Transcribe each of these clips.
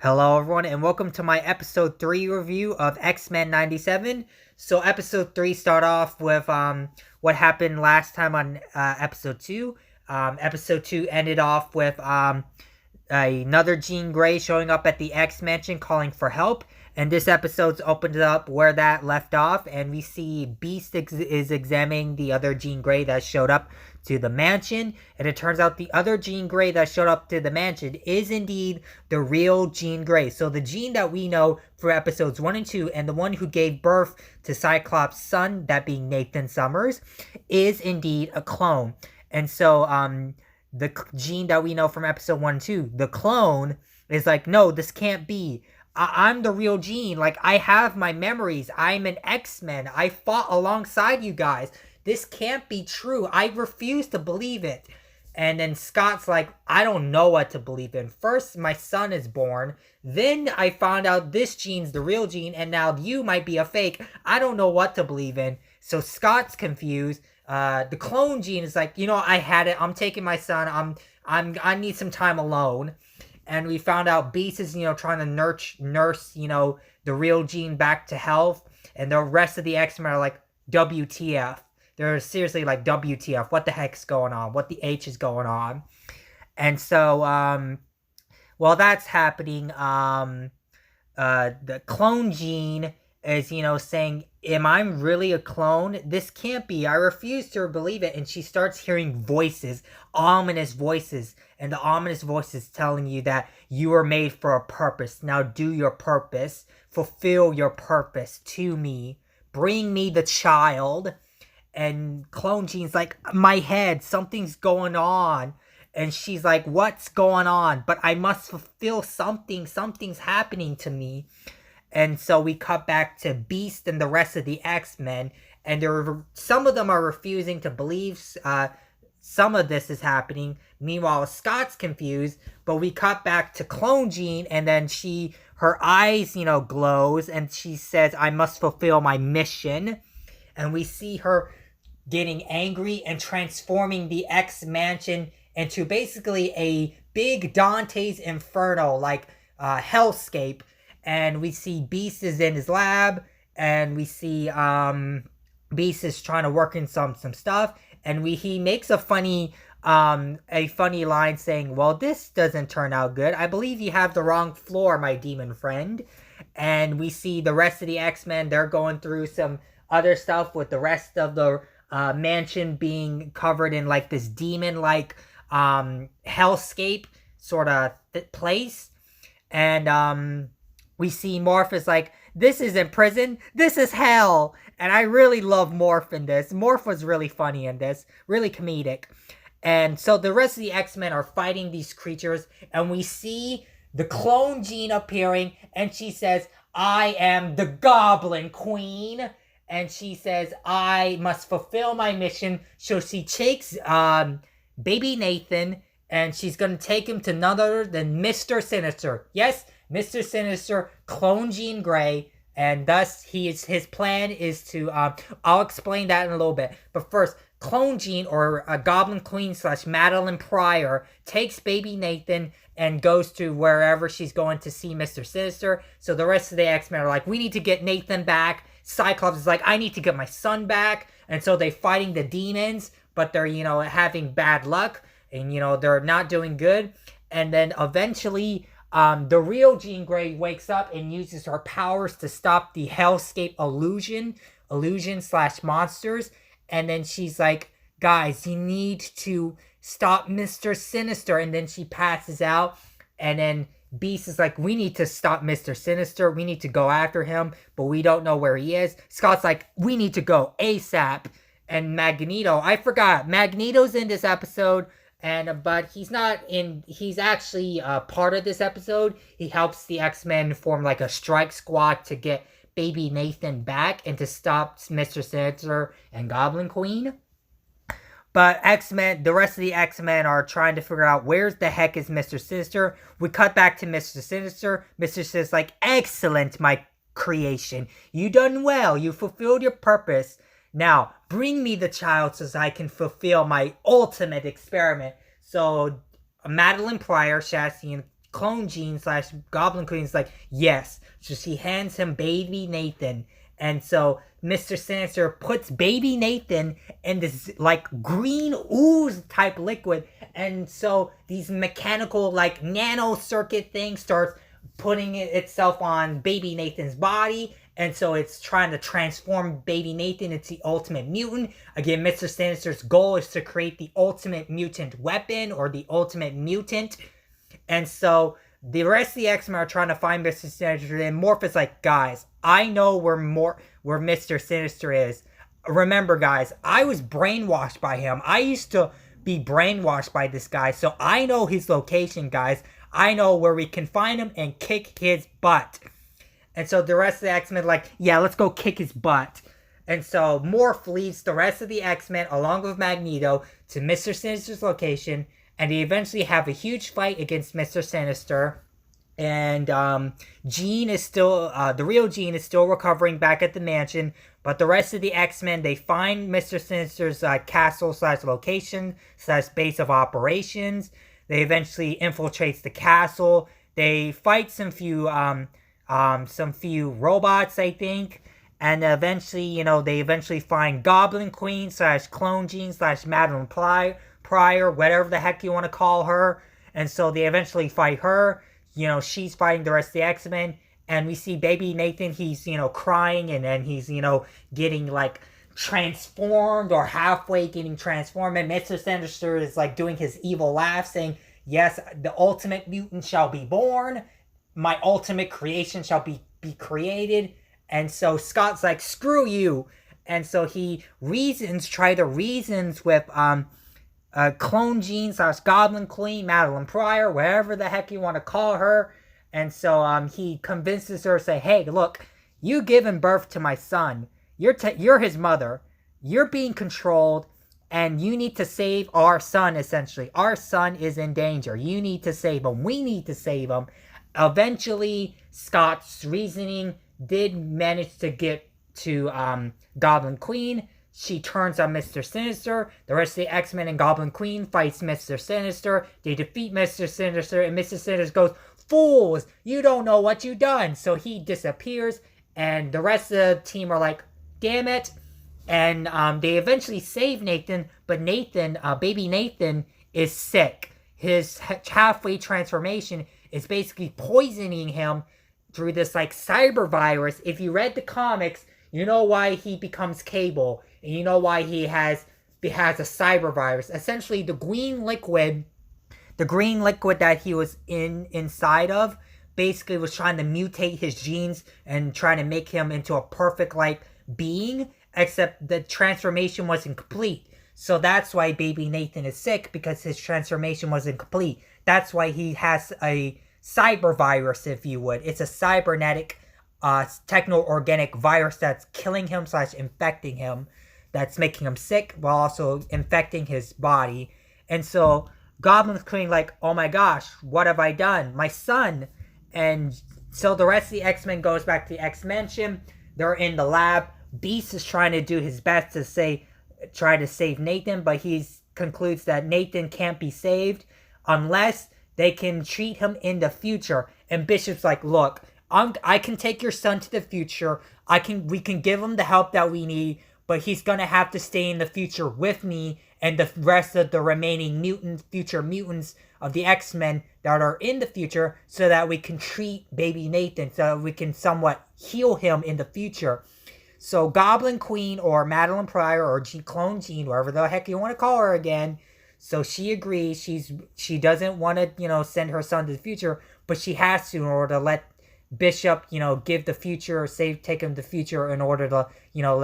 Hello, everyone, and welcome to my episode 3 review of X-Men 97. So, episode 3 start off with what happened last time on episode 2. Episode 2 ended off with another Jean Grey showing up at the X Mansion calling for help. And this episode's opened up where that left off, and we see Beast is examining the other Jean Grey that showed up to the mansion, and it turns out the other Jean Grey that showed up to the mansion is indeed the real Jean Grey. So the Jean that we know for episodes 1 and 2, and the one who gave birth to Cyclops' son, that being Nathan Summers, is indeed a clone. And so, the Jean that we know from episode 1 and 2, the clone, is like, no, this can't be. I'm the real Jean. Like, I have my memories. I'm an X-Men. I fought alongside you guys. This can't be true. I refuse to believe it. And then Scott's like, I don't know what to believe in. First, my son is born. Then I found out this Jean's the real Jean, and now you might be a fake. I don't know what to believe in. So Scott's confused. The clone Jean is like, I had it. I'm taking my son. I need some time alone. And we found out Beast is, trying to nurse, the real Jean back to health. And the rest of the X-Men are like, WTF. They're seriously like, WTF. What the heck's going on? What the H is going on? And so, while that's happening, the clone Jean is, saying, am I really a clone? This can't be. I refuse to believe it. And she starts hearing voices, ominous voices. And the ominous voices telling you that you were made for a purpose. Now do your purpose. Fulfill your purpose to me. Bring me the child. And Clone Jean's like, my head, something's going on. And she's like, what's going on? But I must fulfill something. Something's happening to me. And so we cut back to Beast and the rest of the X-Men. And some of them are refusing to believe some of this is happening. Meanwhile, Scott's confused. But we cut back to Clone Jean. And then her eyes, glows. And she says, I must fulfill my mission. And we see her getting angry and transforming the X Mansion into basically a big Dante's Inferno, like hellscape. And we see Beast is in his lab, and we see Beast is trying to work in some stuff, and he makes a funny line saying, well, this doesn't turn out good. I believe you have the wrong floor, my demon friend. And we see the rest of the X-Men, they're going through some other stuff with the rest of the mansion being covered in like this demon-like hellscape sort of place. And we see Morph is like, this isn't prison, this is hell. And I really love Morph in this. Morph was really funny in this, really comedic. And so the rest of the X-Men are fighting these creatures, and we see the clone Jean appearing, and she says, I am the Goblin Queen. And she says, I must fulfill my mission. So she takes baby Nathan, and she's going to take him to none other than Mr. Sinister. Yes, Mr. Sinister, clone Jean Grey. And thus, his plan is to, I'll explain that in a little bit. But first, Clone Jean, or a Goblin Queen / Madeline Pryor, takes baby Nathan and goes to wherever she's going to see Mr. Sinister. So the rest of the X-Men are like, we need to get Nathan back. Cyclops is like, I need to get my son back. And so they're fighting the demons, but they're, having bad luck. And, they're not doing good. And then eventually, the real Jean Grey wakes up and uses her powers to stop the hellscape illusion / monsters. And then she's like, guys, you need to stop Mr. Sinister. And then she passes out. And then Beast is like, we need to stop Mr. Sinister. We need to go after him, but we don't know where he is. Scott's like, we need to go ASAP. And Magneto, I forgot, Magneto's in this episode, but he's not in, he's actually part of this episode. He helps the X-Men form like a strike squad to get baby Nathan back and to stop Mr. Sinister and Goblin Queen. But X-Men, the rest of the X-Men are trying to figure out where the heck is Mr. Sinister. We cut back to Mr. Sinister. Mr. Sinister's like, excellent, my creation. You done well. You fulfilled your purpose. Now, bring me the child so I can fulfill my ultimate experiment. So, Madeline Pryor, Shastian Clone Jean slash Goblin Queen is like, yes. So she hands him baby Nathan. And so Mr. Sinister puts baby Nathan in this like green ooze type liquid. And so these mechanical like nano circuit things starts putting itself on baby Nathan's body. And so it's trying to transform baby Nathan into the ultimate mutant. Again, Mr. Sinister's goal is to create the ultimate mutant weapon or the ultimate mutant. And so the rest of the X-Men are trying to find Mr. Sinister. And Morph is like, guys, I know where Mr. Sinister is. Remember, guys, I was brainwashed by him. I used to be brainwashed by this guy. So I know his location, guys. I know where we can find him and kick his butt. And so the rest of the X-Men are like, yeah, let's go kick his butt. And so Morph leads the rest of the X-Men, along with Magneto, to Mr. Sinister's location. And they eventually have a huge fight against Mr. Sinister. And Jean is still, the real Jean is still recovering back at the mansion. But the rest of the X-Men, they find Mr. Sinister's castle slash location slash base of operations. They eventually infiltrate the castle. They fight some few robots, I think. And eventually, they eventually find Goblin Queen slash Clone Jean slash Madeline Pryor, whatever the heck you want to call her. And so they eventually fight her. She's fighting the rest of the X-Men. And we see baby Nathan, he's, crying, and then he's, getting, like, transformed or halfway getting transformed. And Mr. Sinister is, like, doing his evil laugh, saying, yes, the ultimate mutant shall be born. My ultimate creation shall be created. And so Scott's like, screw you. And so he try to reason with, Clone Jean slash Goblin Queen, Madeline Pryor, whatever the heck you want to call her. And so he convinces her to say, hey, look, you given birth to my son. You're his mother. You're being controlled, and you need to save our son, essentially. Our son is in danger. You need to save him. We need to save him. Eventually, Scott's reasoning did manage to get to Goblin Queen. She turns on Mr. Sinister. The rest of the X-Men and Goblin Queen fights Mr. Sinister. They defeat Mr. Sinister, and Mr. Sinister goes, fools, you don't know what you done. So he disappears, and the rest of the team are like, damn it. And they eventually save Nathan, but baby Nathan, is sick. His halfway transformation is basically poisoning him through this like cyber virus. If you read the comics, you know why he becomes Cable, and you know why he has a cyber virus. Essentially, the green liquid that he was inside of basically was trying to mutate his genes and trying to make him into a perfect like being, except the transformation wasn't complete. So that's why baby Nathan is sick, because his transformation wasn't complete. That's why he has a cyber virus, if you would. It's a cybernetic techno-organic virus that's killing him / infecting him, that's making him sick while also infecting his body. And so Goblin Queen like, oh my gosh, what have I done? My son. And so the rest of the X-Men goes back to the X-Mansion. They're in the lab. Beast is trying to do his best to try to save Nathan, but he concludes that Nathan can't be saved unless they can treat him in the future. And Bishop's like, look, I can take your son to the future. We can give him the help that we need, but he's gonna have to stay in the future with me and the rest of the remaining future mutants of the X-Men that are in the future, so that we can treat baby Nathan, so that we can somewhat heal him in the future. So Goblin Queen, or Madeline Pryor, or Clone Jean, whatever the heck you want to call her again, so she agrees. She doesn't want to, send her son to the future, but she has to in order to let Bishop, give the future, take him to the future in order to,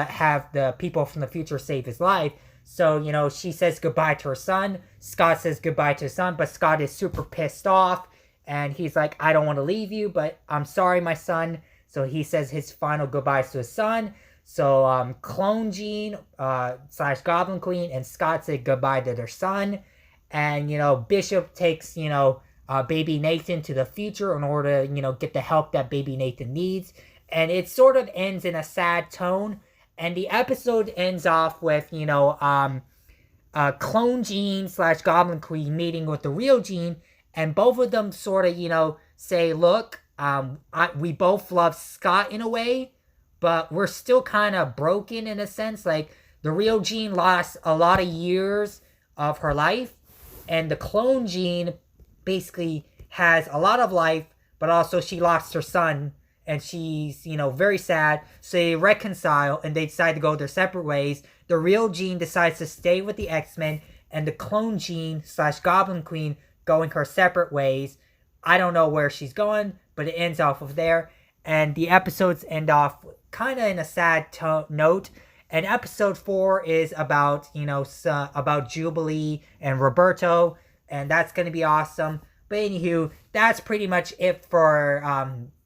have the people from the future save his life. So, she says goodbye to her son. Scott says goodbye to his son, but Scott is super pissed off, and he's like, I don't want to leave you, but I'm sorry, my son. So he says his final goodbyes to his son. So Clone Jean / Goblin Queen and Scott say goodbye to their son. And, Bishop takes, baby Nathan to the future in order to, get the help that baby Nathan needs. And it sort of ends in a sad tone. And the episode ends off with, Clone Jean / Goblin Queen meeting with the real Jean and both of them sort of, say, look, we both love Scott in a way, but we're still kind of broken in a sense. Like, the real Jean lost a lot of years of her life, and the clone Jean basically has a lot of life, but also she lost her son, and she's, very sad. So they reconcile and they decide to go their separate ways. The real Jean decides to stay with the X-Men, and the clone Jean / Goblin Queen going her separate ways. I don't know where she's going, but it ends off of there. And the episodes end off kind of in a sad note. And episode 4 is about, about Jubilee and Roberto, and that's going to be awesome. But anywho, that's pretty much it for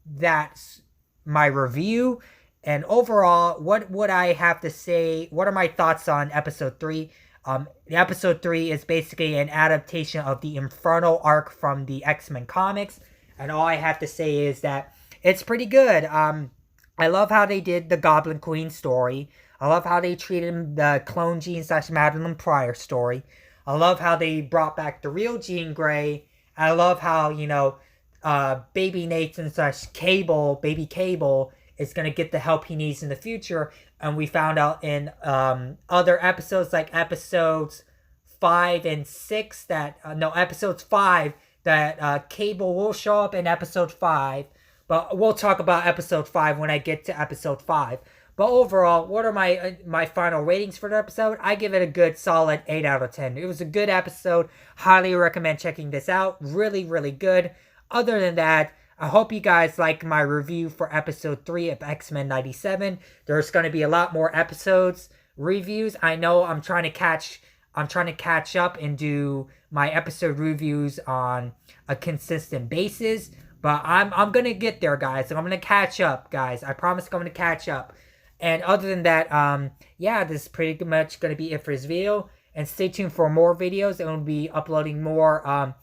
that's my review. And overall, what would I have to say? What are my thoughts on episode 3? The episode 3 is basically an adaptation of the Infernal arc from the X-Men comics, and all I have to say is that it's pretty good. I love how they did the Goblin Queen story. I love how they treated the clone Jean / Madeline Pryor story. I love how they brought back the real Jean Grey. I love how, Baby Nathan / Cable, Baby Cable, is going to get the help he needs in the future. And we found out in other episodes, like episodes 5 and 6, episodes 5, that Cable will show up in episode 5. But we'll talk about episode 5 when I get to episode 5. But overall, what are my final ratings for the episode? I give it a good solid 8 out of 10. It was a good episode. Highly recommend checking this out. Really, really good. Other than that, I hope you guys like my review for episode 3 of X-Men 97. There's going to be a lot more episodes, reviews. I know I'm trying to catch up and do my episode reviews on a consistent basis. But I'm going to get there, guys. I'm going to catch up, guys. I promise I'm going to catch up. And other than that, this is pretty much going to be it for this video. And stay tuned for more videos. I'm going to be uploading more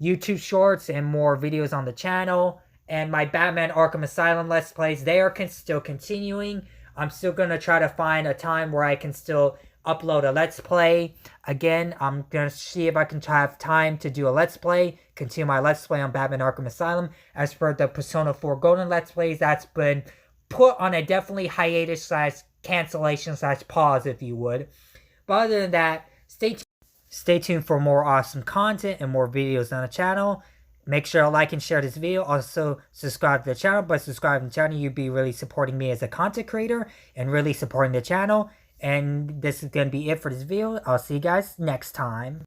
YouTube shorts and more videos on the channel. And my Batman Arkham Asylum Let's Plays, they are still continuing. I'm still going to try to find a time where I can still upload a Let's Play. Again, I'm going to see if I can have time to do a Let's Play. Continue my Let's Play on Batman Arkham Asylum. As for the Persona 4 Golden Let's Plays, that's been put on a definitely hiatus / cancellation / pause, if you would. But other than that, stay tuned for more awesome content and more videos on the channel. Make sure to like and share this video. Also, subscribe to the channel. By subscribing to the channel, you'd be really supporting me as a content creator and really supporting the channel. And this is going to be it for this video. I'll see you guys next time.